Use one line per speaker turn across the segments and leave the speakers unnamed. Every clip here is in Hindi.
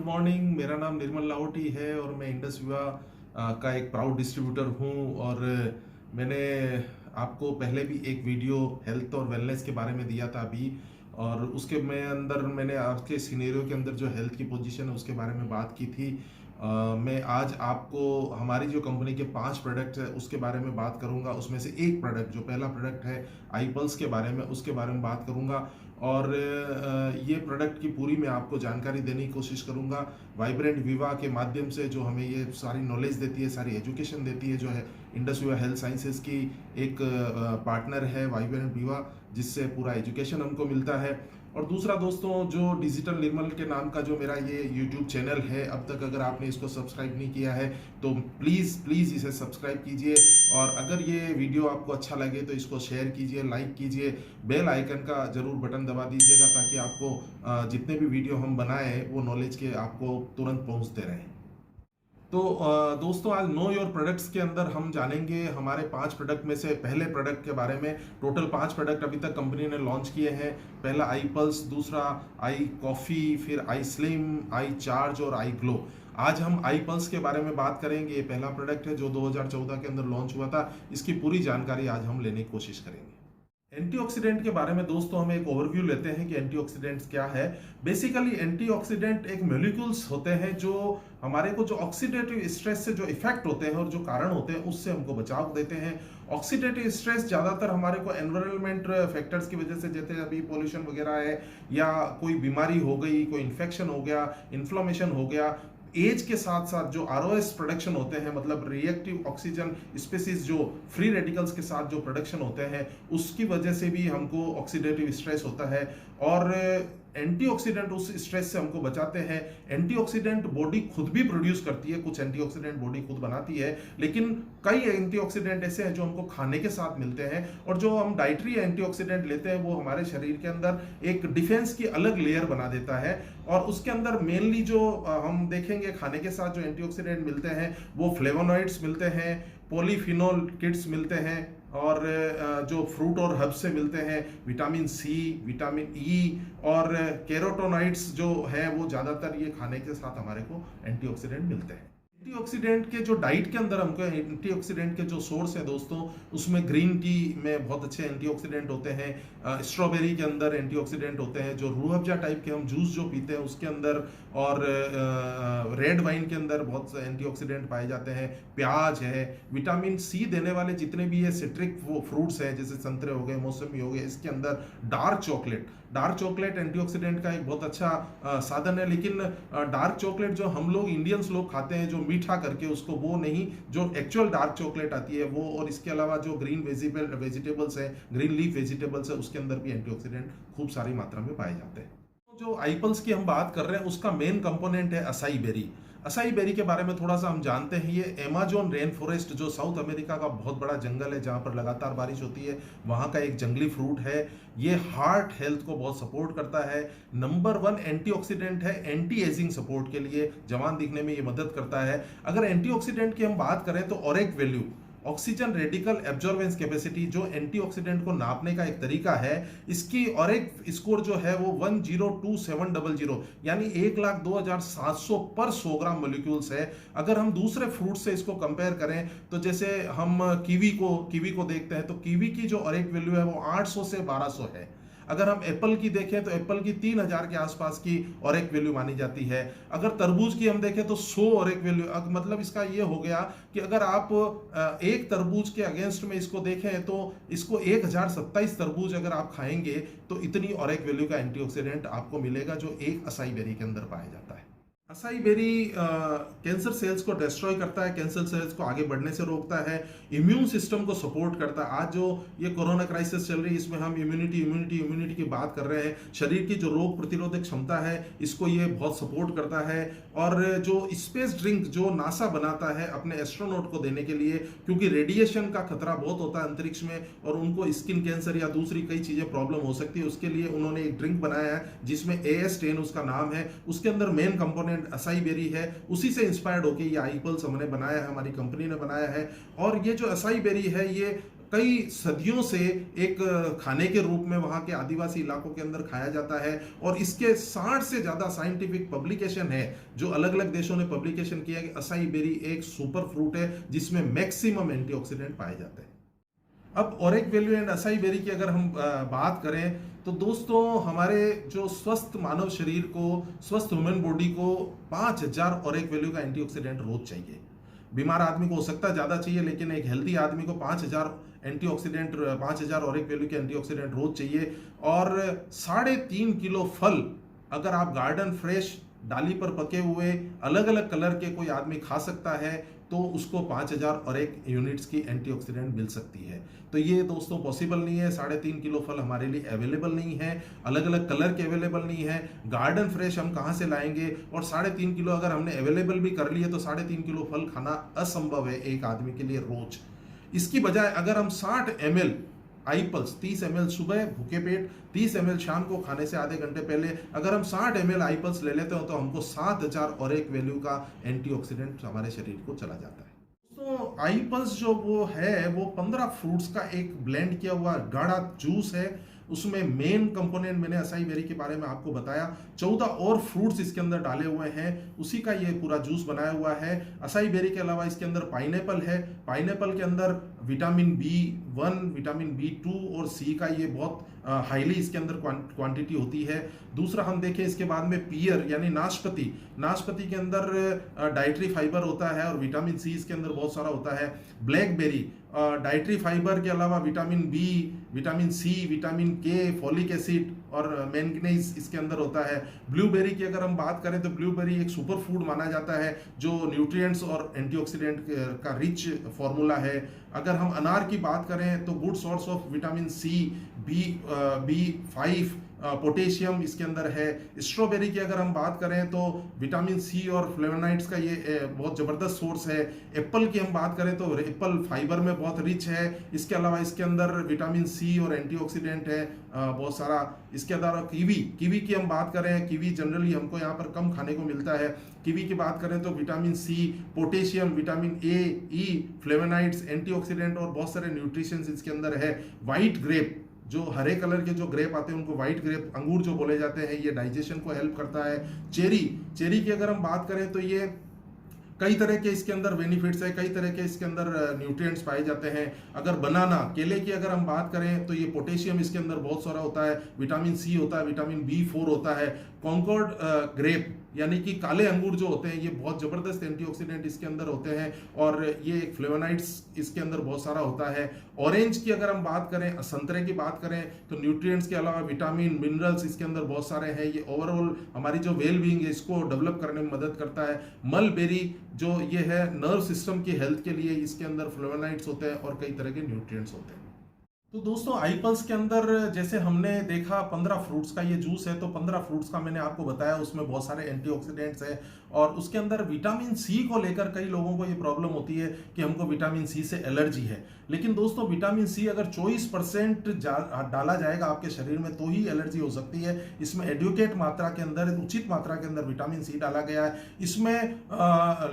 मॉर्निंग। मेरा नाम निर्मल लाहौटी है और मैं इंडस विवा का एक प्राउड डिस्ट्रीब्यूटर हूं। और मैंने आपको पहले भी एक वीडियो हेल्थ और वेलनेस के बारे में दिया था अभी, और उसके मैंने आपके सिनेरियो के अंदर जो हेल्थ की पोजीशन है उसके बारे में बात की थी। मैं आज आपको हमारी जो कंपनी के 5 प्रोडक्ट है उसके बारे में बात करूंगा। उसमें से एक प्रोडक्ट, जो पहला प्रोडक्ट है आई पल्स के बारे में, उसके बारे में बात करूंगा। और ये प्रोडक्ट की पूरी मैं आपको जानकारी देने की कोशिश करूंगा वाइब्रेंट विवा के माध्यम से, जो हमें ये सारी नॉलेज देती है, सारी एजुकेशन देती है, जो है इंडस विवा हेल्थ साइंसेज की एक पार्टनर है वाइब्रेंट विवा, जिससे पूरा एजुकेशन हमको मिलता है। और दूसरा दोस्तों, जो डिजिटल निर्मल के नाम का जो मेरा ये यूट्यूब चैनल है, अब तक अगर आपने इसको सब्सक्राइब नहीं किया है तो प्लीज़ इसे सब्सक्राइब कीजिए। और अगर ये वीडियो आपको अच्छा लगे तो इसको शेयर कीजिए, लाइक कीजिए, बेल आइकन का ज़रूर बटन दबा दीजिएगा, ताकि आपको जितने भी वीडियो हम बनाएं वो नॉलेज के आपको तुरंत पहुंचते रहें। तो दोस्तों, आज नो योर प्रोडक्ट्स के अंदर हम जानेंगे हमारे 5 प्रोडक्ट में से पहले प्रोडक्ट के बारे में। टोटल 5 प्रोडक्ट अभी तक कंपनी ने लॉन्च किए हैं। पहला आई पल्स, दूसरा आई कॉफ़ी, फिर आई स्लिम, आई चार्ज और आई ग्लो। आज हम आई पल्स के बारे में बात करेंगे। ये पहला प्रोडक्ट है जो 2014 के अंदर लॉन्च हुआ था। इसकी पूरी जानकारी आज हम लेने की कोशिश करेंगे। एंटीऑक्सीडेंट के बारे में दोस्तों हम एक ओवरव्यू लेते हैं कि एंटीऑक्सीडेंट्स क्या है। बेसिकली एंटीऑक्सीडेंट एक मॉलिक्यूल्स होते हैं जो हमारे को जो ऑक्सीडेटिव स्ट्रेस से जो इफेक्ट होते हैं और जो कारण होते हैं उससे हमको बचाव देते हैं। ऑक्सीडेटिव स्ट्रेस ज़्यादातर हमारे को एनवायरमेंट फैक्टर्स की वजह से, जैसे अभी पोल्यूशन वगैरह है, या कोई बीमारी हो गई, कोई इन्फेक्शन हो गया, इन्फ्लामेशन हो गया, एज के साथ साथ जो आरओएस प्रोडक्शन होते हैं, मतलब रिएक्टिव ऑक्सीजन स्पीसीज, जो फ्री रेडिकल्स के साथ जो प्रोडक्शन होते हैं, उसकी वजह से भी हमको ऑक्सीडेटिव स्ट्रेस होता है। और एंटीऑक्सीडेंट उस स्ट्रेस से हमको बचाते हैं। एंटीऑक्सीडेंट बॉडी खुद भी प्रोड्यूस करती है, कुछ एंटीऑक्सीडेंट बॉडी खुद बनाती है, लेकिन कई एंटीऑक्सीडेंट ऐसे हैं जो हमको खाने के साथ मिलते हैं। और जो हम डाइटरी एंटीऑक्सीडेंट लेते हैं वो हमारे शरीर के अंदर एक डिफेंस की अलग लेयर बना देता है। और उसके अंदर मेनली जो हम देखेंगे खाने के साथ जो एंटीऑक्सीडेंट मिलते हैं वो फ्लेवोनॉइड्स मिलते हैं, पॉलीफिनोल किट्स मिलते हैं, और जो फ्रूट और हर्ब से मिलते हैं विटामिन सी, विटामिन ई और कैरोटोनॉइड्स जो है, वो ज़्यादातर ये खाने के साथ हमारे को एंटीऑक्सीडेंट मिलते हैं। एंटीऑक्सीडेंट के जो डाइट के अंदर हमको एंटीऑक्सीडेंट के जो सोर्स है दोस्तों, उसमें ग्रीन टी में बहुत अच्छे एंटीऑक्सीडेंट होते हैं, स्ट्रॉबेरी के अंदर एंटीऑक्सीडेंट होते हैं, जो रूह अफ़ज़ा टाइप के हम जूस जो पीते हैं उसके अंदर, और रेड वाइन के अंदर बहुत से एंटीऑक्सीडेंट पाए जाते हैं। प्याज है, विटामिन सी देने वाले जितने भी ये सिट्रिक फ्रूट्स हैं, जैसे संतरे हो गए, मौसमी हो गए, इसके अंदर डार्क चॉकलेट एंटीऑक्सीडेंट का एक बहुत अच्छा साधन है। लेकिन डार्क चॉकलेट जो हम लोग इंडियंस लोग खाते हैं, जो मीठा करके उसको, वो नहीं, जो एक्चुअल डार्क चॉकलेट आती है वो। और इसके अलावा जो ग्रीन वेजिटेबल्स है, ग्रीन लीफ वेजिटेबल्स है, उसके अंदर भी एंटीऑक्सीडेंट खूब सारी मात्रा में पाए जाते हैं। जो आईपल्स की हम बात कर रहे हैं उसका मेन कंपोनेंट है असाई बेरी। असाई बेरी के बारे में थोड़ा सा हम जानते हैं। ये अमेज़न रेन फॉरेस्ट, जो साउथ अमेरिका का बहुत बड़ा जंगल है जहाँ पर लगातार बारिश होती है, वहाँ का एक जंगली फ्रूट है। ये हार्ट हेल्थ को बहुत सपोर्ट करता है। नंबर 1 एंटीऑक्सीडेंट है, एंटी एजिंग सपोर्ट के लिए, जवान दिखने में ये मदद करता है। अगर एंटीऑक्सीडेंट की हम बात करें तो ORAC value, oxygen radical absorbance capacity, जो एंटीऑक्सीडेंट को नापने का एक तरीका है, इसकी ऑरेक स्कोर जो है वो 102700, यानी 1,02,700 पर 100 ग्राम मोलिक्यूल्स है। अगर हम दूसरे फ्रूट से इसको कंपेयर करें तो जैसे हम कीवी को देखते हैं, तो कीवी की जो ऑरेक वैल्यू है वो 800 से 1200 है। अगर हम एप्पल की देखें तो एप्पल की 3000 के आसपास की ऑरेक वैल्यू मानी जाती है। अगर तरबूज की हम देखें तो 100 ऑरेक वैल्यू। मतलब इसका ये हो गया कि अगर आप एक तरबूज के अगेंस्ट में इसको देखें तो इसको 1027 तरबूज अगर आप खाएंगे तो इतनी ऑरेक वैल्यू का एंटीऑक्सीडेंट आपको मिलेगा, जो एक असाई बेरी के अंदर पाया जाता है। असाई बेरी कैंसर सेल्स को डिस्ट्रॉय करता है, कैंसर सेल्स को आगे बढ़ने से रोकता है, इम्यून सिस्टम को सपोर्ट करता है। आज जो ये कोरोना क्राइसिस चल रही है, इसमें हम इम्यूनिटी की बात कर रहे हैं। शरीर की जो रोग प्रतिरोधक क्षमता है, इसको ये बहुत सपोर्ट करता है। और जो स्पेस ड्रिंक जो नासा बनाता है अपने एस्ट्रोनॉट को देने के लिए, क्योंकि रेडिएशन का खतरा बहुत होता है अंतरिक्ष में और उनको स्किन कैंसर या दूसरी कई चीज़ें प्रॉब्लम हो सकती है, उसके लिए उन्होंने एक ड्रिंक बनाया है जिसमें AS10 उसका नाम है। उसके अंदर मेन कंपोनेंट असाई बेरी है। उसी से इंस्पायर्ड होकर ये आईपल्स हमने बनाया है, हमारी कंपनी ने बनाया है। और ये जो असाई बेरी है ये कई सदियों से एक खाने के रूप में वहाँ के आदिवासी इलाकों के अंदर खाया जाता है। और इसके 60 से ज़्यादा साइंटिफिक पब्लिकेशन है जो अलग अलग देशों ने पब्लिकेशन किया कि असाई बेरी एक सुपर फ्रूट है जिसमें मैक्सिमम एंटीऑक्सीडेंट पाए जाते हैं। अब ओरेक वैल्यू एंड असाई बेरी की अगर हम बात करें तो दोस्तों हमारे जो स्वस्थ मानव शरीर को, स्वस्थ ह्यूमन बॉडी को 5000 ओरेक वैल्यू का एंटीऑक्सीडेंट रोज चाहिए। बीमार आदमी को हो सकता है ज़्यादा चाहिए, लेकिन एक हेल्दी आदमी को 5000 एंटीऑक्सीडेंट, 5000 ओरेक वैल्यू के एंटीऑक्सीडेंट रोज चाहिए। और 3.5 किलो फल अगर आप गार्डन फ्रेश डाली पर पके हुए अलग अलग कलर के कोई आदमी खा सकता है तो उसको 5000 और एक यूनिट्स की एंटीऑक्सीडेंट मिल सकती है। तो ये दोस्तों पॉसिबल नहीं है। 3.5 किलो फल हमारे लिए अवेलेबल नहीं है, अलग अलग कलर के अवेलेबल नहीं है। गार्डन फ्रेश हम कहाँ से लाएंगे? और 3.5 किलो अगर हमने अवेलेबल भी कर लिए तो 3.5 किलो फल खाना असंभव है एक आदमी के लिए रोज। इसकी बजाय अगर हम 60 ml आईपल्स, 30 ml सुबह भूखे पेट, 30 ml शाम को खाने से आधे घंटे पहले अगर हम 60 ml आईपल्स ले लेते हो तो हमको 7000 और एक वैल्यू का एंटीऑक्सीडेंट हमारे शरीर को चला जाता है। तो आईपल्स जो वो है वो 15 फ्रूट्स का एक ब्लेंड किया हुआ गाढ़ा जूस है। उसमें मेन कंपोनेंट मैंने असाई बेरी के बारे में आपको बताया, 14 और फ्रूट्स इसके अंदर डाले हुए हैं, उसी का ये पूरा जूस बनाया हुआ है। असाई बेरी के अलावा इसके अंदर पाइनएप्पल है, पाइनएप्पल के अंदर विटामिन B1, विटामिन B2 और C का ये बहुत हाईली इसके अंदर क्वांटिटी होती है। दूसरा हम देखें इसके बाद में पियर यानी नाशपाती, नाशपाती के अंदर डाइटरी फाइबर होता है और विटामिन C इसके अंदर बहुत सारा होता है। ब्लैकबेरी डाइटरी फाइबर के अलावा vitamin B, vitamin C, vitamin K, folic acid और मैंगनीज इसके अंदर होता है। ब्लूबेरी की अगर हम बात करें तो ब्लूबेरी एक सुपर फूड माना जाता है जो न्यूट्रिएंट्स और एंटीऑक्सीडेंट का रिच फॉर्मूला है। अगर हम अनार की बात करें तो good source of vitamin C, B5, potassium इसके अंदर है। स्ट्रॉबेरी की अगर हम बात करें तो विटामिन C और फ्लेवोनॉइड्स का ये बहुत ज़बरदस्त सोर्स है। एप्पल की हम बात करें तो एप्पल फाइबर में बहुत रिच है। इसके अलावा इसके अंदर विटामिन C और एंटीऑक्सीडेंट है बहुत सारा। इसके अलावा कीवी की हम बात करें, कीवी जनरली हमको यहाँ पर कम खाने को मिलता है। कीवी की बात करें तो vitamin C, potassium, vitamin A, E, flavonoids, antioxidant और बहुत सारे न्यूट्रिशंस इसके अंदर है। वाइट ग्रेप, जो हरे कलर के जो ग्रेप आते हैं उनको वाइट ग्रेप अंगूर जो बोले जाते हैं, ये डाइजेशन को हेल्प करता है। चेरी की अगर हम बात करें तो ये कई तरह के इसके अंदर बेनिफिट्स है, कई तरह के इसके अंदर न्यूट्रिएंट्स पाए जाते हैं। अगर बनाना, केले की अगर हम बात करें तो ये पोटेशियम इसके अंदर बहुत सारा होता है, विटामिन C होता है, विटामिन B4 होता है। कॉन्कॉर्ड ग्रेप यानी कि काले अंगूर जो होते हैं ये बहुत ज़बरदस्त एंटीऑक्सीडेंट इसके अंदर होते हैं और ये एक फ्लेवोनॉइड्स इसके अंदर बहुत सारा होता है। ऑरेंज की अगर हम बात करें, संतरे की बात करें तो न्यूट्रिएंट्स के अलावा विटामिन, मिनरल्स इसके अंदर बहुत सारे हैं। ये ओवरऑल हमारी जो वेल बीइंग है इसको डेवलप करने में मदद करता है। मलबेरी जो ये है नर्व सिस्टम की हेल्थ के लिए, इसके अंदर फ्लेवोनॉइड्स होते हैं और कई तरह के न्यूट्रिएंट्स होते हैं। तो दोस्तों आईपल्स के अंदर जैसे हमने देखा 15 फ्रूट्स का ये जूस है, तो 15 फ्रूट्स का मैंने आपको बताया उसमें बहुत सारे एंटीऑक्सीडेंट्स हैं और उसके अंदर विटामिन C को लेकर कई लोगों को ये प्रॉब्लम होती है कि हमको विटामिन C से एलर्जी है। लेकिन दोस्तों विटामिन C अगर 24% डाला जाएगा आपके शरीर में तो ही एलर्जी हो सकती है। इसमें एडुकेट मात्रा के अंदर, उचित मात्रा के अंदर विटामिन C डाला गया है। इसमें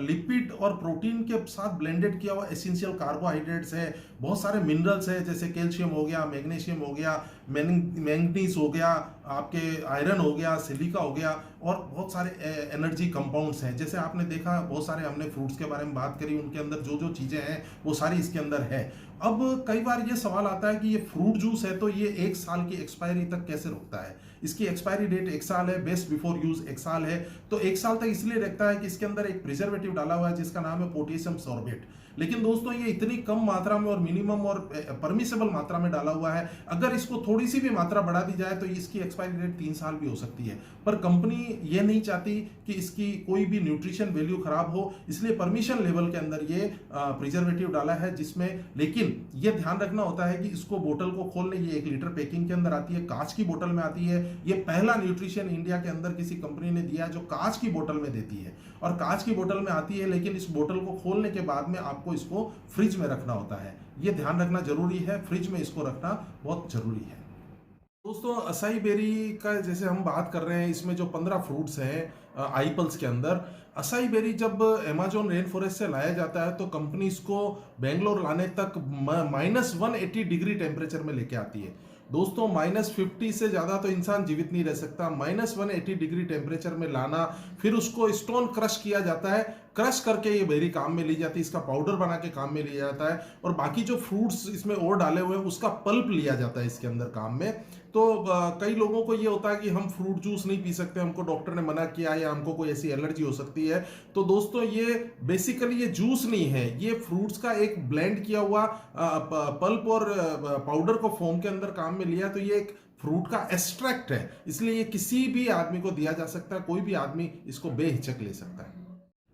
लिपिड और प्रोटीन के साथ ब्लेंडेड किया हुआ एसेंशियल कार्बोहाइड्रेट्स है, बहुत सारे मिनरल्स है जैसे कैल्शियम हो गया, मैग्नीशियम हो गया, मैंगनीज हो गया, आपके आयरन हो गया, सिलिका हो गया और बहुत सारे एनर्जी कंपाउंड्स हैं। जैसे आपने देखा बहुत सारे हमने फ्रूट्स के बारे में बात करी, उनके अंदर जो जो चीज़ें हैं वो सारी इसके अंदर है। अब कई बार ये सवाल आता है कि ये फ्रूट जूस है तो ये 1 साल की एक्सपायरी तक कैसे रुकता है? इसकी एक्सपायरी डेट 1 साल है, बेस्ट बिफोर यूज 1 साल है। तो 1 साल तक इसलिए रखता है कि इसके अंदर एक प्रिजर्वेटिव डाला हुआ है जिसका नाम है पोटेशियम सॉर्बेट। लेकिन दोस्तों ये इतनी कम मात्रा में और मिनिमम और परमिसेबल मात्रा में डाला हुआ है, अगर इसको थोड़ी सी भी मात्रा बढ़ा दी जाए तो इसकी एक्सपायरी डेट 3 साल भी हो सकती है। पर कंपनी ये नहीं चाहती कि इसकी कोई भी न्यूट्रिशन वैल्यू खराब हो, इसलिए परमिशन लेवल के अंदर ये प्रिजर्वेटिव डाला है जिसमें, लेकिन ये ध्यान रखना होता है कि इसको बोतल को खोलने, ये 1 लीटर पैकिंग के अंदर आती है, कांच की बोतल में आती है। ये पहला न्यूट्रिशन इंडिया के अंदर किसी कंपनी ने दिया जो कांच की बोतल में देती है और कांच की बोतल में आती है, लेकिन इस बोतल को खोलने के बाद में आपको इसको फ्रिज में रखना होता है। ये ध्यान रखना जरूरी है, फ्रिज में इसको रखना बहुत जरूरी है। दोस्तों असाई बेरी का जैसे हम बात कर रहे हैं, इसमें जो 15 फ्रूट्स हैं आईपल्स के अंदर, असाई बेरी जब अमेजोन रेन फॉरेस्ट से लाया जाता है तो कंपनी इसको बेंगलोर लाने तक -180 डिग्री टेम्परेचर में लेके आती है। दोस्तों -50 से ज़्यादा तो इंसान जीवित नहीं रह सकता। -180 डिग्री टेम्परेचर में लाना, फिर उसको स्टोन क्रश किया जाता है, क्रश करके ये बेरी काम में ली जाती है, इसका पाउडर बना के काम में लिया जाता है, और बाकी जो फ्रूट्स इसमें और डाले हुए हैं उसका पल्प लिया जाता है इसके अंदर काम में। तो कई लोगों को ये होता है कि हम फ्रूट जूस नहीं पी सकते, हमको डॉक्टर ने मना किया या हमको कोई ऐसी एलर्जी हो सकती है। तो दोस्तों ये बेसिकली ये जूस नहीं है, ये फ्रूट्स का एक ब्लेंड किया हुआ पल्प और पाउडर को फोम के अंदर काम में लिया, तो ये एक फ्रूट का एक्सट्रैक्ट है, इसलिए ये किसी भी आदमी को दिया जा सकता है, कोई भी आदमी इसको बेहिचक ले सकता है।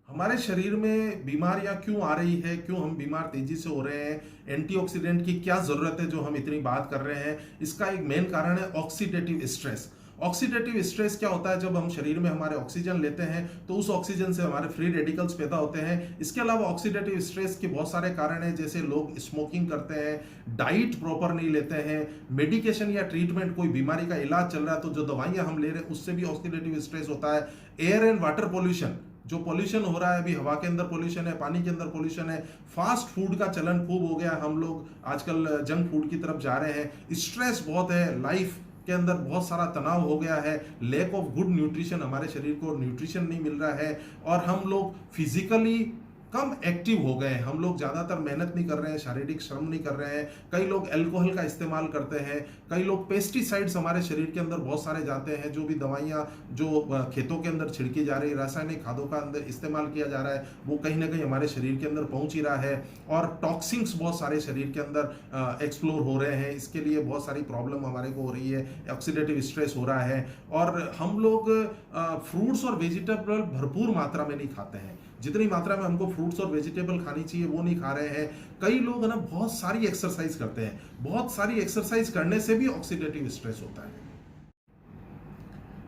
हमारे शरीर में बीमारियां क्यों आ रही है, क्यों हम बीमार तेजी से हो रहे हैं, एंटीऑक्सीडेंट की क्या जरूरत है जो हम इतनी बात कर रहे हैं, इसका एक मेन कारण है ऑक्सीडेटिव स्ट्रेस। ऑक्सीडेटिव स्ट्रेस क्या होता है? जब हम शरीर में हमारे ऑक्सीजन लेते हैं तो उस ऑक्सीजन से हमारे फ्री रेडिकल्स पैदा होते हैं। इसके अलावा ऑक्सीडेटिव स्ट्रेस के बहुत सारे कारण हैं, जैसे लोग स्मोकिंग करते हैं, डाइट प्रॉपर नहीं लेते हैं, मेडिकेशन या ट्रीटमेंट, कोई बीमारी का इलाज चल रहा है तो जो दवाइयां हम ले रहे हैं उससे भी ऑक्सीडेटिव स्ट्रेस होता है। एयर एंड वाटर पोल्यूशन, जो पोल्यूशन हो रहा है अभी, हवा के अंदर पोल्यूशन है, पानी के अंदर पोल्यूशन है, फास्ट फूड का चलन खूब हो गया, हम लोग आजकल जंक फूड की तरफ जा रहे हैं, स्ट्रेस बहुत है, लाइफ के अंदर बहुत सारा तनाव हो गया है, लैक ऑफ गुड न्यूट्रिशन, हमारे शरीर को न्यूट्रिशन नहीं मिल रहा है, और हम लोग फिजिकली कम एक्टिव हो गए हैं, हम लोग ज़्यादातर मेहनत नहीं कर रहे हैं, शारीरिक श्रम नहीं कर रहे हैं, कई लोग अल्कोहल का इस्तेमाल करते हैं, कई लोग पेस्टिसाइड्स हमारे शरीर के अंदर बहुत सारे जाते हैं, जो भी दवाइयाँ जो खेतों के अंदर छिड़की जा रही है, रासायनिक खादों का अंदर इस्तेमाल किया जा रहा है, वो कहीं ना कहीं हमारे शरीर के अंदर पहुंच ही रहा है, और टॉक्सिन्स बहुत सारे शरीर के अंदर एक्सप्लोर हो रहे हैं, इसके लिए बहुत सारी प्रॉब्लम हमारे को हो रही है, ऑक्सीडेटिव स्ट्रेस हो रहा है, और हम लोग फ्रूट्स और वेजिटेबल भरपूर मात्रा में नहीं खाते हैं, जितनी मात्रा में हमको फ्रूट्स और वेजिटेबल खानी चाहिए वो नहीं खा रहे हैं। कई लोग ना बहुत सारी एक्सरसाइज करते हैं, बहुत सारी एक्सरसाइज करने से भी ऑक्सीडेटिव स्ट्रेस होता है।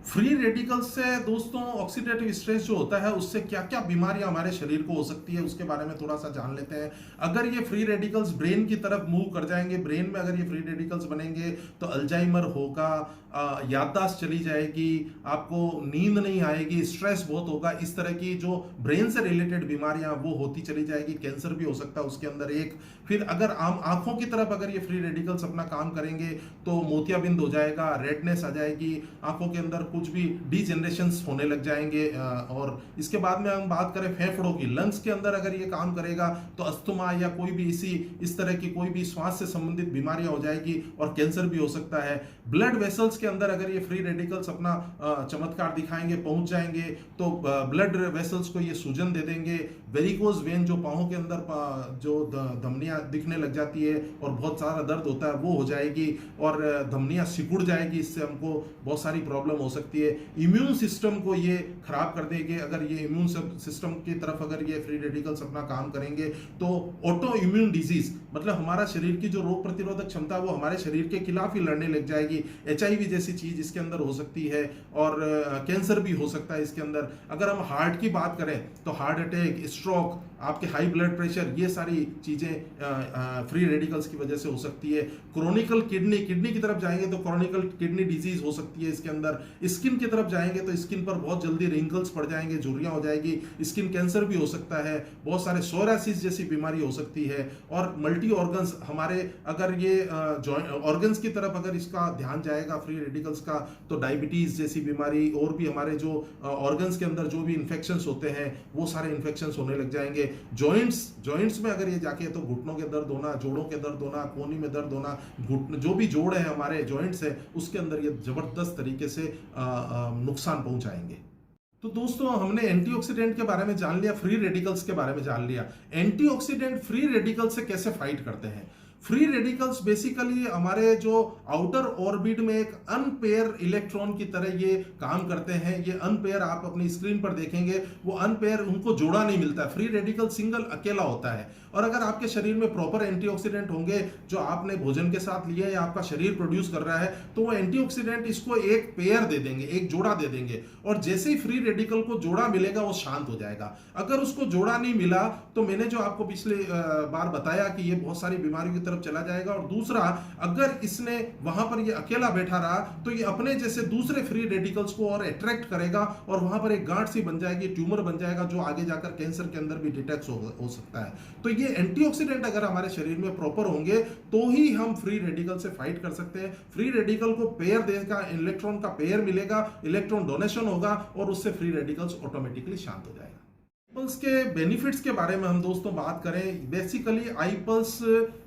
फ्री रेडिकल्स से दोस्तों ऑक्सीडेटिव स्ट्रेस जो होता है उससे क्या क्या बीमारियां हमारे शरीर को हो सकती है उसके बारे में थोड़ा सा जान लेते हैं। अगर ये फ्री रेडिकल्स ब्रेन की तरफ मूव कर जाएंगे, ब्रेन में अगर ये फ्री रेडिकल्स बनेंगे तो अल्जाइमर होगा, याददाश्त चली जाएगी, आपको नींद नहीं आएगी, स्ट्रेस बहुत होगा, इस तरह की जो ब्रेन से रिलेटेड बीमारियां वो होती चली जाएगी, कैंसर भी हो सकता है उसके अंदर एक। फिर अगर आम आंखों की तरफ अगर ये फ्री रेडिकल्स अपना काम करेंगे तो मोतियाबिंद हो जाएगा, रेडनेस आ जाएगी, आंखों के अंदर कुछ भी डिजेनरेशन होने लग जाएंगे। और इसके बाद में हम बात करें फेफड़ों की, लंग्स के अंदर अगर ये काम करेगा तो अस्थमा या कोई भी इस तरह की कोई भी श्वास से संबंधित बीमारियां हो जाएगी, और कैंसर भी हो सकता है। ब्लड वेसल्स के अंदर अगर ये फ्री रेडिकल्स अपना चमत्कार दिखाएंगे, पहुंच जाएंगे, तो ब्लड वेसल्स को ये सूजन दे देंगे। वेरिकोज वेन जो पांवों के अंदर जो धमनियां दिखने लग जाती है और बहुत सारा दर्द होता है वो हो जाएगी, और धमनियां सिकुड़ जाएगी, इससे हमको बहुत सारी प्रॉब्लम हो सकती है। इम्यून सिस्टम को ये खराब कर देंगे, अगर ये इम्यून सिस्टम की तरफ अगर ये फ्री रेडिकल्स अपना काम करेंगे तो ऑटो इम्यून डिजीज, मतलब हमारा शरीर की जो रोग प्रतिरोधक क्षमता वो हमारे शरीर के खिलाफ ही लड़ने लग जाएगी। HIV जैसी चीज इसके अंदर हो सकती है, और कैंसर भी हो सकता है इसके अंदर। अगर हम हार्ट की बात करें तो हार्ट अटैक, स्ट्रोक, आपके हाई ब्लड प्रेशर, ये सारी चीजें फ्री रेडिकल्स की वजह से हो सकती है। क्रोनिकल किडनी की तरफ जाएंगे तो क्रोनिकल किडनी डिजीज हो सकती है इसके अंदर। स्किन की तरफ जाएंगे तो स्किन पर बहुत जल्दी रिंकल्स पड़ जाएंगे, झुर्रियां हो जाएगी, स्किन कैंसर भी हो सकता है, बहुत सारे सोरासिस जैसी बीमारी हो सकती है। और मल्टी ऑर्गन्स, हमारे अगर ये ऑर्गन्स की तरफ अगर इसका ध्यान जाएगा फ्री रेडिकल्स का, तो डायबिटीज जैसी बीमारी, और भी हमारे जो ऑर्गन्स के अंदर जो भी इंफेक्शंस होते हैं वो सारे इंफेक्शंस होने लग जाएंगे। जॉइंट्स में अगर ये जाके तो घुटनों के दर्द होना, जोड़ों के दर्द होना, कोहनी में दर्द होना, घुटन जो भी जोड़ है हमारे जॉइंट्स है उसके अंदर ये जबरदस्त तरीके से नुकसान पहुंचाएंगे। तो दोस्तों हमने एंटीऑक्सीडेंट के बारे में जान लिया, फ्री रेडिकल्स के बारे में जान लिया। एंटीऑक्सीडेंट फ्री रेडिकल्स से कैसे फाइट करते हैं? फ्री रेडिकल्स बेसिकली हमारे जो आउटर ऑर्बिट में एक अनपेयर इलेक्ट्रॉन की तरह ये काम करते हैं। ये अनपेयर आप अपनी स्क्रीन पर देखेंगे, वो अनपेयर, उनको जोड़ा नहीं मिलता है। फ्री रेडिकल सिंगल अकेला होता है। और अगर आपके शरीर में प्रॉपर एंटीऑक्सीडेंट होंगे जो आपने भोजन के साथ लिया या आपका शरीर प्रोड्यूस कर रहा है, तो वो एंटीऑक्सीडेंट इसको एक पेयर दे देंगे, एक जोड़ा दे देंगे, और जैसे ही फ्री रेडिकल को जोड़ा मिलेगा वो शांत हो जाएगा। अगर उसको जोड़ा नहीं मिला तो मैंने जो आपको पिछले बार बताया कि ये बहुत सारी बीमारियों की तरफ तरफ चला जाएगा। और दूसरा, अगर इसने वहां पर ये अकेला बैठा रहा तो ये अपने जैसे दूसरे फ्री रेडिकल्स को और अट्रैक्ट करेगा और वहां पर एक गांठ सी बन जाएगी, ट्यूमर बन जाएगा, जो आगे जाकर कैंसर के अंदर भी डिटेक्ट हो सकता है। तो ये एंटीऑक्सीडेंट अगर हमारे शरीर में प्रॉपर होंगे तो ही हम फ्री रेडिकल से फाइट कर सकते हैं। फ्री रेडिकल को पेयर देगा, इलेक्ट्रॉन का पेयर मिलेगा, इलेक्ट्रॉन डोनेशन होगा और उससे फ्री रेडिकल्स ऑटोमेटिकली शांत हो जाएगा। आईपल्स के बेनिफिट्स के बारे में हम दोस्तों बात करें, बेसिकली आईपल्स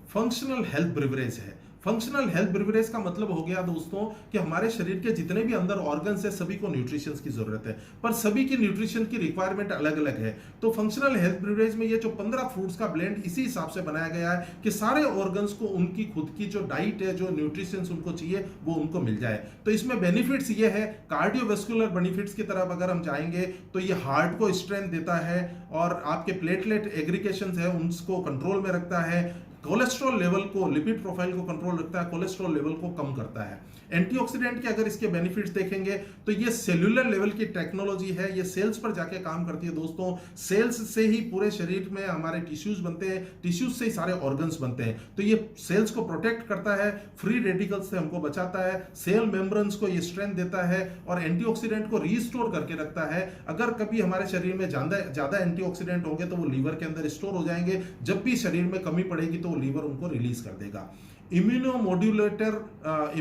फंक्शनल हेल्थ ब्रिवरेज है। फंक्शनल हेल्थ ब्रिवरेज का मतलब हो गया दोस्तों कि हमारे शरीर के जितने भी अंदर ऑर्गन्स है सभी को न्यूट्रिशन की जरूरत है, पर सभी की न्यूट्रिशन की रिक्वायरमेंट अलग अलग है। तो फंक्शनल हेल्थ ब्रिवरेज में ये जो 15 फ्रूट्स का ब्लेंड इसी हिसाब से बनाया गया है कि सारे ऑर्गन्स को उनकी खुद की जो डाइट है, जो न्यूट्रिशन उनको चाहिए वो उनको मिल जाए। तो इसमें बेनिफिट्स ये है, कार्डियोवेस्कुलर बेनिफिट्स की तरफ अगर हम जाएंगे तो ये हार्ट को स्ट्रेंथ देता है और आपके प्लेटलेट एग्रीगेशन है उनको कंट्रोल में रखता है, कोलेस्ट्रॉल लेवल को, लिपिड प्रोफाइल को कंट्रोल रखता है, कोलेस्ट्रॉल लेवल को कम करता है। एंटीऑक्सीडेंट के अगर इसके बेनिफिट्स देखेंगे तो ये सेल्यूलर लेवल की टेक्नोलॉजी है, ये सेल्स पर जाके काम करती है दोस्तों। सेल्स से ही पूरे शरीर में हमारे टिश्यूज बनते हैं, टिश्यूज से ही सारे ऑर्गन्स बनते हैं। तो ये सेल्स को प्रोटेक्ट करता है, फ्री रेडिकल्स से हमको बचाता है, सेल मेम्ब्रेन्स को ये स्ट्रेंथ देता है और एंटीऑक्सीडेंट को रीस्टोर करके रखता है। अगर कभी हमारे शरीर में ज्यादा एंटीऑक्सीडेंट होंगे तो वो लीवर के अंदर स्टोर हो जाएंगे, जब भी शरीर में कमी पड़ेगी तो लीवर उनको रिलीज कर देगा। इम्यूनोमोड्यूलेटर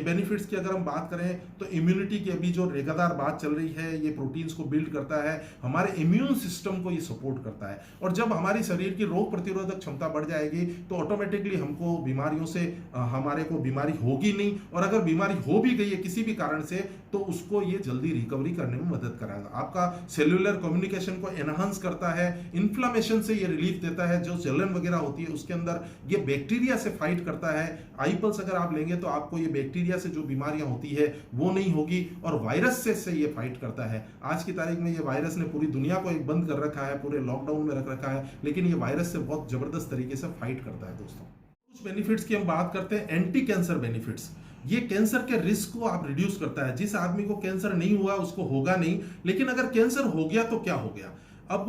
बेनिफिट्स की अगर हम बात करें तो इम्यूनिटी की अभी जो लगातार बात चल रही है, ये प्रोटीन्स को बिल्ड करता है, हमारे इम्यून सिस्टम को ये सपोर्ट करता है। और जब हमारी शरीर की रोग प्रतिरोधक क्षमता बढ़ जाएगी तो ऑटोमेटिकली हमको बीमारियों से हमारे को बीमारी होगी नहीं, और अगर बीमारी हो भी गई है किसी भी कारण से तो उसको ये जल्दी रिकवरी करने में मदद कराएगा। आपका सेल्यूलर कम्युनिकेशन को एनहांस करता है, इन्फ्लामेशन से ये रिलीफ देता है, जो जलन वगैरह होती है उसके अंदर ये बैक्टीरिया से फाइट करता है। आईपल्स अगर आप लेंगे तो आपको ये बैक्टीरिया से जो बीमारियां होती है वो नहीं होगी, और वायरस से ये फाइट करता है। आज की तारीख में ये वायरस ने पूरी दुनिया को एक बंद कर रखा है, पूरे लॉकडाउन में रख रखा है, लेकिन ये वायरस से बहुत जबरदस्त तरीके से फाइट करता है दोस्तों। कुछ बेनिफिट्स की हम बात करते हैं, एंटी कैंसर बेनिफिट्स। ये कैंसर के रिस्क को आप रिड्यूस करता है। जिस आदमी को कैंसर नहीं हुआ उसको होगा नहीं, लेकिन अगर कैंसर हो गया तो क्या हो गया। अब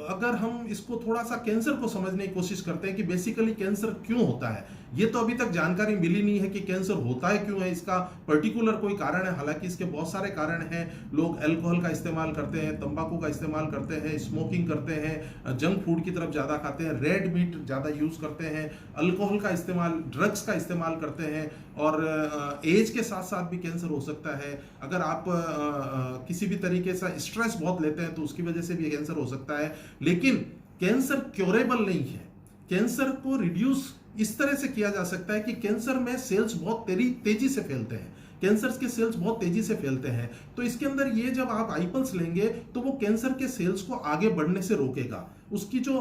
अगर हम इसको थोड़ा सा कैंसर को समझने की कोशिश करते हैं कि बेसिकली कैंसर क्यों होता है, ये तो अभी तक जानकारी मिली नहीं है कि कैंसर होता है क्यों है, इसका पर्टिकुलर कोई कारण है। हालांकि इसके बहुत सारे कारण हैं। लोग अल्कोहल का इस्तेमाल करते हैं, तंबाकू का इस्तेमाल करते हैं, स्मोकिंग करते हैं, जंक फूड की तरफ ज़्यादा खाते हैं, रेड मीट ज़्यादा यूज़ करते हैं, अल्कोहल का इस्तेमाल, ड्रग्स का इस्तेमाल करते हैं, और एज के साथ साथ भी कैंसर हो सकता है। अगर आप किसी भी तरीके से स्ट्रेस बहुत लेते हैं तो उसकी वजह से भी कैंसर हो सकता है। लेकिन कैंसर क्योरेबल नहीं है। कैंसर को रिड्यूस इस तरह से किया जा सकता है कि कैंसर में सेल्स बहुत तेजी से फैलते हैं, कैंसर के सेल्स बहुत तेजी से फैलते हैं। तो इसके अंदर ये जब आप आईपल्स लेंगे तो वो कैंसर के सेल्स को आगे बढ़ने से रोकेगा, उसकी जो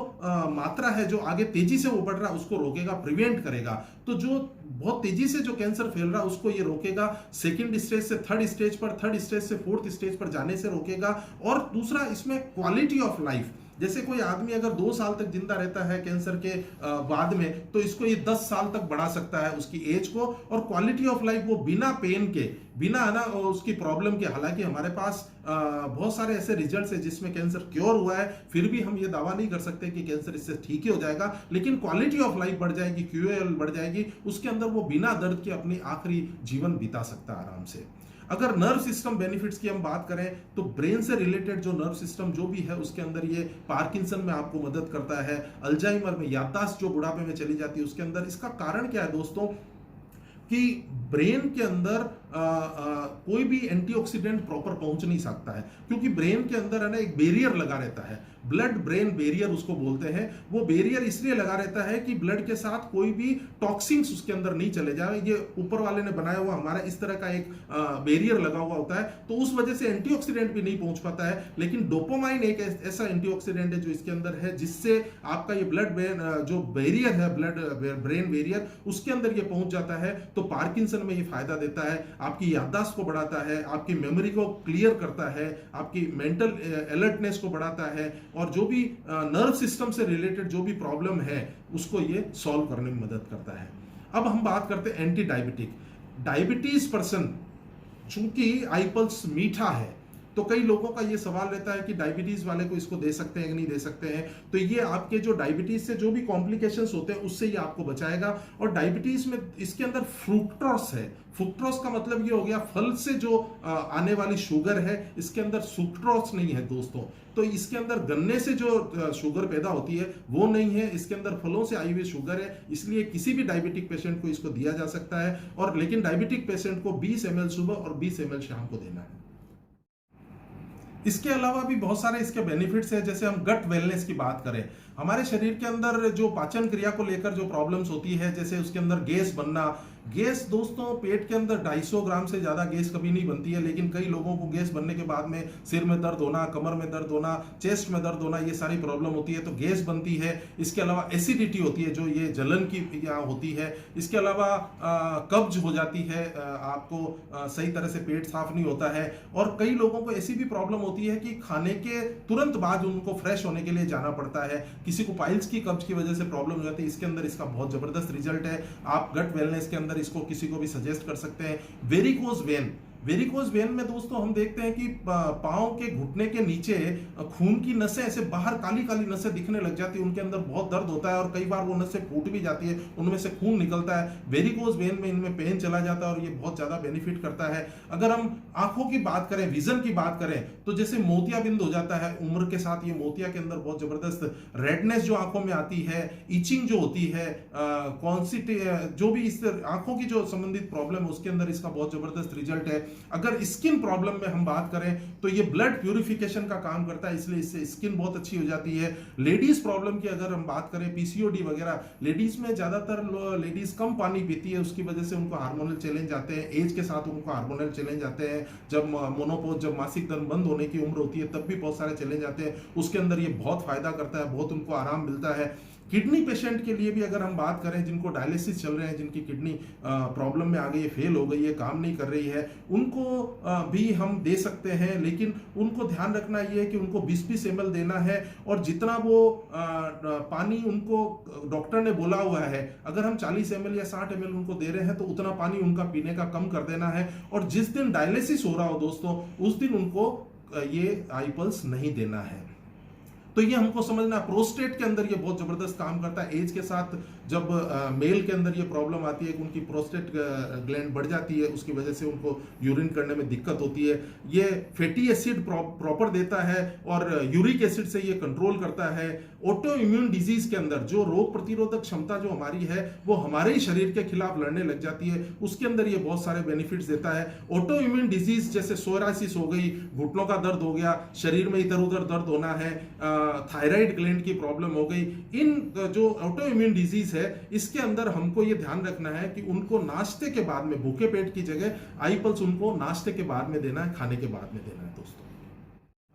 मात्रा है जो आगे तेजी से वो बढ़ रहा है उसको रोकेगा, प्रिवेंट करेगा। तो जो बहुत तेजी से जो कैंसर फैल रहा है उसको ये रोकेगा, सेकंड स्टेज से थर्ड स्टेज पर, थर्ड स्टेज से फोर्थ स्टेज पर जाने से रोकेगा। और दूसरा, इसमें क्वालिटी ऑफ लाइफ, जैसे कोई आदमी अगर 2 साल तक जिंदा रहता है कैंसर के बाद में, तो इसको ये 10 साल तक बढ़ा सकता है उसकी एज को। और क्वालिटी ऑफ लाइफ वो बिना पेन के, बिना ना उसकी प्रॉब्लम के। हालांकि हमारे पास बहुत सारे ऐसे रिजल्ट्स है जिसमें कैंसर क्योर हुआ है, फिर भी हम ये दावा नहीं कर सकते कि कैंसर इससे ठीक ही हो जाएगा, लेकिन क्वालिटी ऑफ लाइफ बढ़ जाएगी, क्यूएल बढ़ जाएगी, उसके अंदर वो बिना दर्द के अपनी आखिरी जीवन बिता सकता है आराम से। अगर नर्व सिस्टम बेनिफिट्स की हम बात करें तो ब्रेन से रिलेटेड जो नर्व सिस्टम जो भी है उसके अंदर ये पार्किंसन में आपको मदद करता है, अल्जाइमर में, याददाश्त जो बुढ़ापे में चली जाती है उसके अंदर। इसका कारण क्या है दोस्तों कि ब्रेन के अंदर कोई भी एंटीऑक्सीडेंट प्रॉपर पहुंच नहीं सकता है, क्योंकि ब्रेन के अंदर है ना एक बैरियर लगा रहता है, ब्लड ब्रेन बैरियर उसको बोलते हैं। वो बैरियर इसलिए लगा रहता है कि ब्लड के साथ कोई भी टॉक्सिन्स उसके अंदर नहीं चले जाए। ये ऊपर वाले ने बनाया हुआ हमारा इस तरह का एक बैरियर लगा हुआ होता है, तो उस वजह से एंटीऑक्सीडेंट भी नहीं पहुंच पाता है। लेकिन डोपामाइन एक ऐसा एंटीऑक्सीडेंट है जो इसके अंदर है, जिससे आपका ये ब्लड जो बैरियर है, ब्लड ब्रेन बैरियर, उसके अंदर ये पहुंच जाता है। तो पार्किंसन में ये फायदा देता है, आपकी याददाश्त को बढ़ाता है, आपकी मेमोरी को क्लियर करता है, आपकी मेंटल अलर्टनेस को बढ़ाता है, और जो भी नर्व सिस्टम से रिलेटेड जो भी प्रॉब्लम है उसको ये सॉल्व करने में मदद करता है। अब हम बात करते हैं एंटी डायबिटिक। डायबिटीज पर्सन, चूंकि आईपल्स मीठा है तो कई लोगों का ये सवाल रहता है कि डायबिटीज वाले को इसको दे सकते हैं कि नहीं दे सकते हैं। तो ये आपके जो डायबिटीज से जो भी कॉम्प्लिकेशंस होते हैं उससे ये आपको बचाएगा। और डायबिटीज में इसके अंदर फ्रुक्टोस है। फ्रुक्टोस का मतलब ये हो गया फल से जो आने वाली शुगर है, इसके अंदर सुक्रोज नहीं है दोस्तों। तो इसके अंदर गन्ने से जो शुगर पैदा होती है वो नहीं है, इसके अंदर फलों से आई हुई शुगर है। इसलिए किसी भी डायबिटिक पेशेंट को इसको दिया जा सकता है। और लेकिन डायबिटिक पेशेंट को 20 ml सुबह और 20 ml शाम को देना है। इसके अलावा भी बहुत सारे इसके बेनिफिट्स हैं। जैसे हम गट वेलनेस की बात करें, हमारे शरीर के अंदर जो पाचन क्रिया को लेकर जो प्रॉब्लम्स होती है, जैसे उसके अंदर गैस बनना। गैस दोस्तों पेट के अंदर 250 ग्राम से ज्यादा गैस कभी नहीं बनती है, लेकिन कई लोगों को गैस बनने के बाद में सिर में दर्द होना, कमर में दर्द होना, चेस्ट में दर्द होना, ये सारी प्रॉब्लम होती है। तो गैस बनती है। इसके अलावा एसिडिटी होती है, जो ये जलन की यहाँ होती है। इसके अलावा कब्ज हो जाती है, आपको सही तरह से पेट साफ नहीं होता है। और कई लोगों को ऐसी भी प्रॉब्लम होती है कि खाने के तुरंत बाद उनको फ्रेश होने के लिए जाना पड़ता है। किसी को पाइल्स की कब्ज की वजह से प्रॉब्लम हो जाती है। इसके अंदर इसका बहुत जबरदस्त रिजल्ट है। आप गट वेलनेस के अंदर इसको किसी को भी सजेस्ट कर सकते हैं। वेरिकोज वेन, वेरिकोज वेन में दोस्तों हम देखते हैं कि पांव के घुटने के नीचे खून की नसें ऐसे बाहर काली काली नसें दिखने लग जाती है। उनके अंदर बहुत दर्द होता है और कई बार वो नसें फूट भी जाती है, उनमें से खून निकलता है। वेरिकोज वेन में इनमें पेन चला जाता है और ये बहुत ज्यादा बेनिफिट करता है। अगर हम आंखों की बात करें, विजन की बात करें, तो जैसे मोतियाबिंद हो जाता है उम्र के साथ, ये मोतिया के अंदर बहुत जबरदस्त रेडनेस जो आंखों में आती है, इचिंग जो होती है, जो भी इस आंखों की जो संबंधित प्रॉब्लम है उसके अंदर इसका बहुत जबरदस्त रिजल्ट है। अगर स्किन प्रॉब्लम में हम बात करें तो ये ब्लड प्यूरिफिकेशन का काम करता है, इसलिए इससे स्किन बहुत अच्छी हो जाती है। लेडीज प्रॉब्लम की अगर हम बात करें, पीसीओडी वगैरह, लेडीज में ज्यादातर लेडीज कम पानी पीती है, उसकी वजह से उनको हार्मोनल चैलेंज आते हैं। एज के साथ उनको हार्मोनल चैलेंज आते हैं। जब मोनोपोज, जब मासिक धर्म बंद होने की उम्र होती है तब भी बहुत सारे चैलेंज आते हैं। उसके अंदर ये बहुत फायदा करता है, बहुत उनको आराम मिलता है। किडनी पेशेंट के लिए भी अगर हम बात करें, जिनको डायलिसिस चल रहे हैं, जिनकी किडनी प्रॉब्लम में आ गई है, फेल हो गई है, काम नहीं कर रही है, उनको भी हम दे सकते हैं। लेकिन उनको ध्यान रखना ये है कि उनको 20-20 ml देना है। और जितना वो पानी उनको डॉक्टर ने बोला हुआ है, अगर हम 40 ml या 60 ml उनको दे रहे हैं तो उतना पानी उनका पीने का कम कर देना है। और जिस दिन डायलिसिस हो रहा हो दोस्तों, उस दिन उनको ये आईपल्स नहीं देना है। तो ये हमको समझना, प्रोस्टेट के अंदर ये बहुत जबरदस्त काम करता है। एज के साथ जब मेल के अंदर ये प्रॉब्लम आती है कि उनकी प्रोस्टेट ग्लैंड बढ़ जाती है, उसकी वजह से उनको यूरिन करने में दिक्कत होती है। ये फैटी एसिड प्रॉपर देता है और यूरिक एसिड से ये कंट्रोल करता है। ऑटो इम्यून डिजीज के अंदर जो रोग प्रतिरोधक क्षमता जो हमारी है वो हमारे ही शरीर के खिलाफ लड़ने लग जाती है, उसके अंदर ये बहुत सारे बेनिफिट्स देता है। ऑटो इम्यून डिजीज जैसे सोरासिस हो गई, घुटनों का दर्द हो गया, शरीर में इधर उधर दर्द होना है, थायराइड ग्लैंड की प्रॉब्लम हो गई, इन जो ऑटो इम्यून डिजीज है इसके अंदर हमको ये ध्यान रखना है कि उनको नाश्ते के बाद में, भूखे पेट की जगह आईपल्स उनको नाश्ते के बाद में देना है, खाने के बाद में देना है दोस्तों।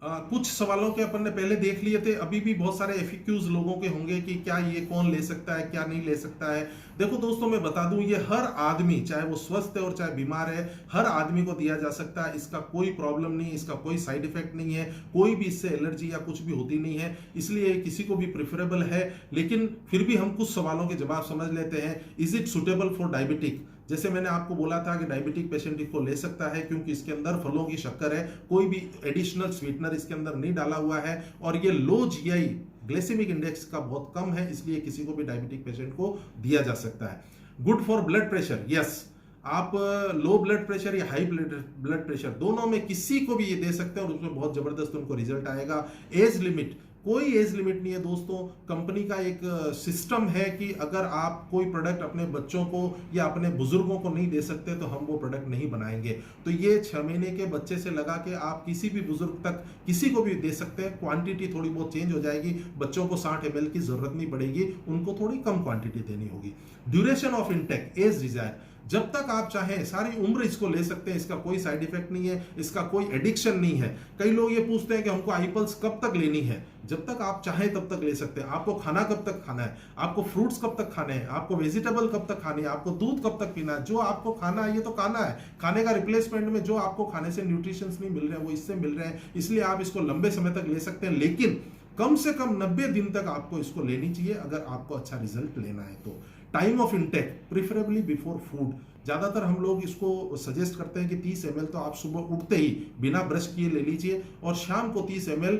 कुछ सवालों के अपन ने पहले देख लिए थे, अभी भी बहुत सारे एफिक्यूज लोगों के होंगे कि क्या ये कौन ले सकता है, क्या नहीं ले सकता है। देखो दोस्तों, मैं बता दूं, ये हर आदमी, चाहे वो स्वस्थ है और चाहे बीमार है, हर आदमी को दिया जा सकता है। इसका कोई प्रॉब्लम नहीं, इसका कोई साइड इफेक्ट नहीं है, कोई भी इससे एलर्जी या कुछ भी होती नहीं है, इसलिए किसी को भी प्रिफरेबल है। लेकिन फिर भी हम कुछ सवालों के जवाब समझ लेते हैं। Is it suitable for diabetic? जैसे मैंने आपको बोला था कि डायबिटिक पेशेंट इसको ले सकता है क्योंकि इसके अंदर फलों की शक्कर है, कोई भी एडिशनल स्वीटनर इसके अंदर नहीं डाला हुआ है, और ये लो जीआई ग्लाइसेमिक इंडेक्स का बहुत कम है, इसलिए किसी को भी डायबिटिक पेशेंट को दिया जा सकता है। Good for blood pressure, yes, आप लो ब्लड प्रेशर या हाई ब्लड प्रेशर दोनों में किसी को भी ये दे सकते हैं और उसमें बहुत जबरदस्त उनको रिजल्ट आएगा। एज लिमिट, कोई एज लिमिट नहीं है दोस्तों। कंपनी का एक सिस्टम है कि अगर आप कोई प्रोडक्ट अपने बच्चों को या अपने बुजुर्गों को नहीं दे सकते तो हम वो प्रोडक्ट नहीं बनाएंगे। तो ये 6 महीने के बच्चे से लगा के आप किसी भी बुजुर्ग तक किसी को भी दे सकते हैं। क्वांटिटी थोड़ी बहुत चेंज हो जाएगी, बच्चों को 60 ml की जरूरत नहीं पड़ेगी, उनको थोड़ी कम क्वांटिटी देनी होगी। Duration of intake, as desire, जब तक आप चाहें सारी उम्र इसको ले सकते हैं, इसका कोई साइड इफेक्ट नहीं है, इसका कोई एडिक्शन नहीं है। कई लोग ये पूछते हैं कि हमको आईपल्स कब तक लेनी है, जब तक आप चाहें तब तक ले सकते हैं। आपको खाना कब तक खाना है, आपको फ्रूट्स कब तक खाने हैं, आपको वेजिटेबल कब तक खानी है, आपको दूध कब तक पीना है, जो आपको खाना है ये तो खाना है। खाने का रिप्लेसमेंट में जो आपको खाने से न्यूट्रिशंस नहीं मिल रहे हैं वो इससे मिल रहे हैं, इसलिए आप इसको लंबे समय तक ले सकते हैं। लेकिन कम से कम 90 दिन तक आपको इसको लेनी चाहिए अगर आपको अच्छा रिजल्ट लेना है तो। Time of intake, preferably before food, ज़्यादातर हम लोग इसको सजेस्ट करते हैं कि 30 ml तो आप सुबह उठते ही बिना ब्रश किए ले लीजिए और शाम को 30 ml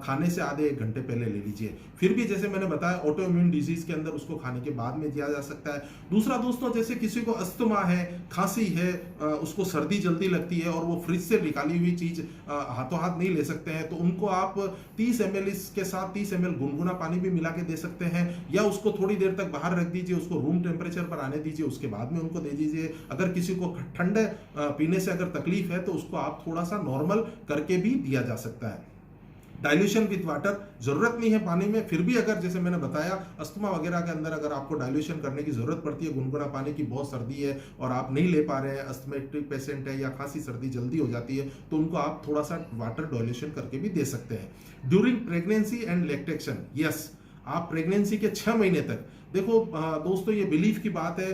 खाने से आधे 1 घंटे पहले ले लीजिए। फिर भी जैसे मैंने बताया ऑटो इम्यून डिजीज के अंदर उसको खाने के बाद में दिया जा सकता है। दूसरा दोस्तों, जैसे किसी को अस्थमा है, खांसी है, उसको सर्दी जल्दी लगती है और वो फ्रिज से निकाली हुई चीज हाथों हाथ नहीं ले सकते हैं, तो उनको आप 30 ml इसके साथ 30 ml गुनगुना पानी भी मिला के दे सकते हैं, या उसको थोड़ी देर तक बाहर रख दीजिए, उसको रूम टेम्परेचर पर आने दीजिए, उसके बाद में उनको दे दीजिए। अगर किसी को ठंडे पीने से अगर तकलीफ है तो उसको आप थोड़ा सा नॉर्मल करके भी दिया जा सकता है। डाइल्यूशन विद वाटर, जरूरत नहीं है पानी में, फिर भी अगर जैसे मैंने बताया अस्थमा वगैरह के अंदर अगर आपको डाइल्यूशन करने की जरूरत पड़ती है, गुनगुना पानी की बहुत सर्दी है और आप नहीं ले पा रहे हैं, अस्थमेटिक पेशेंट है या खांसी सर्दी जल्दी हो जाती है, तो उनको आप थोड़ा सा वाटर डाइल्यूशन करके भी दे सकते हैं। During pregnancy and lactation, yes, आप प्रेगनेंसी के 6 महीने तक, देखो दोस्तों ये बिलीफ की बात है,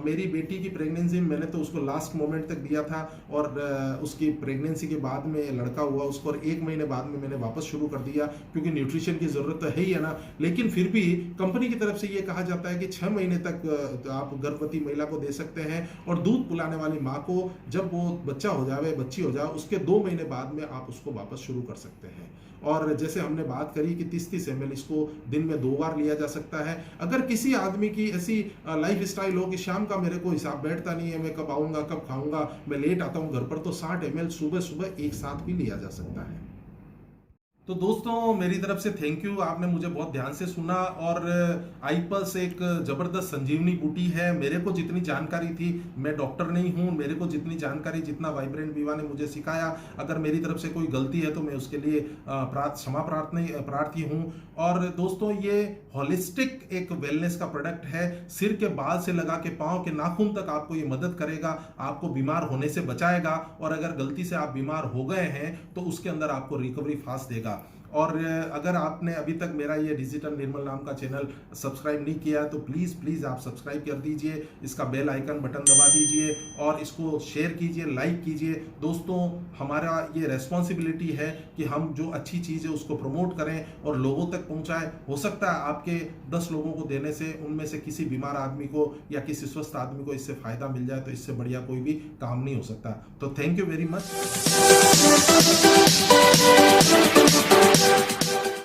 मेरी बेटी की प्रेगनेंसी में मैंने तो उसको लास्ट मोमेंट तक दिया था और उसकी प्रेगनेंसी के बाद में लड़का हुआ उसको, और 1 महीने बाद में मैंने वापस शुरू कर दिया, क्योंकि न्यूट्रिशन की जरूरत तो है ही है ना। लेकिन फिर भी कंपनी की तरफ से ये कहा जाता है कि 6 महीने तक आप गर्भवती महिला को दे सकते हैं, और दूध पिलाने वाली माँ को जब वो बच्चा हो जाए, बच्ची हो जाए, उसके 2 महीने बाद में आप उसको वापस शुरू कर सकते हैं। और जैसे हमने बात करी कि 30-30 ml इसको दिन में 2 बार लिया जा सकता है। अगर किसी आदमी की ऐसी लाइफ स्टाइल हो कि शाम का मेरे को हिसाब बैठता नहीं है, मैं कब आऊंगा कब खाऊंगा, मैं लेट आता हूं घर पर, तो 60 ml सुबह सुबह एक साथ भी लिया जा सकता है। तो दोस्तों मेरी तरफ से थैंक यू, आपने मुझे बहुत ध्यान से सुना। और आईपल्स एक जबरदस्त संजीवनी बूटी है। मेरे को जितनी जानकारी थी, मैं डॉक्टर नहीं हूं, मेरे को जितनी जानकारी, जितना वाइब्रेंट विवा ने मुझे सिखाया, अगर मेरी तरफ से कोई गलती है तो मैं उसके लिए क्षमा प्रार्थी हूं। और दोस्तों ये होलिस्टिक एक वेलनेस का प्रोडक्ट है, सिर के बाल से लगा के पांव के नाखून तक आपको ये मदद करेगा, आपको बीमार होने से बचाएगा, और अगर गलती से आप बीमार हो गए हैं तो उसके अंदर आपको रिकवरी फास्ट देगा। और अगर आपने अभी तक मेरा ये डिजिटल निर्मल नाम का चैनल सब्सक्राइब नहीं किया है तो प्लीज़ आप सब्सक्राइब कर दीजिए, इसका बेल आइकन बटन दबा दीजिए और इसको शेयर कीजिए, लाइक कीजिए। दोस्तों हमारा ये रेस्पॉन्सिबिलिटी है कि हम जो अच्छी चीज़ है उसको प्रमोट करें और लोगों तक पहुंचाएं। हो सकता है आपके 10 लोगों को देने से उनमें से किसी बीमार आदमी को या किसी स्वस्थ आदमी को इससे फायदा मिल जाए, तो इससे बढ़िया कोई भी काम नहीं हो सकता। तो थैंक यू वेरी मच।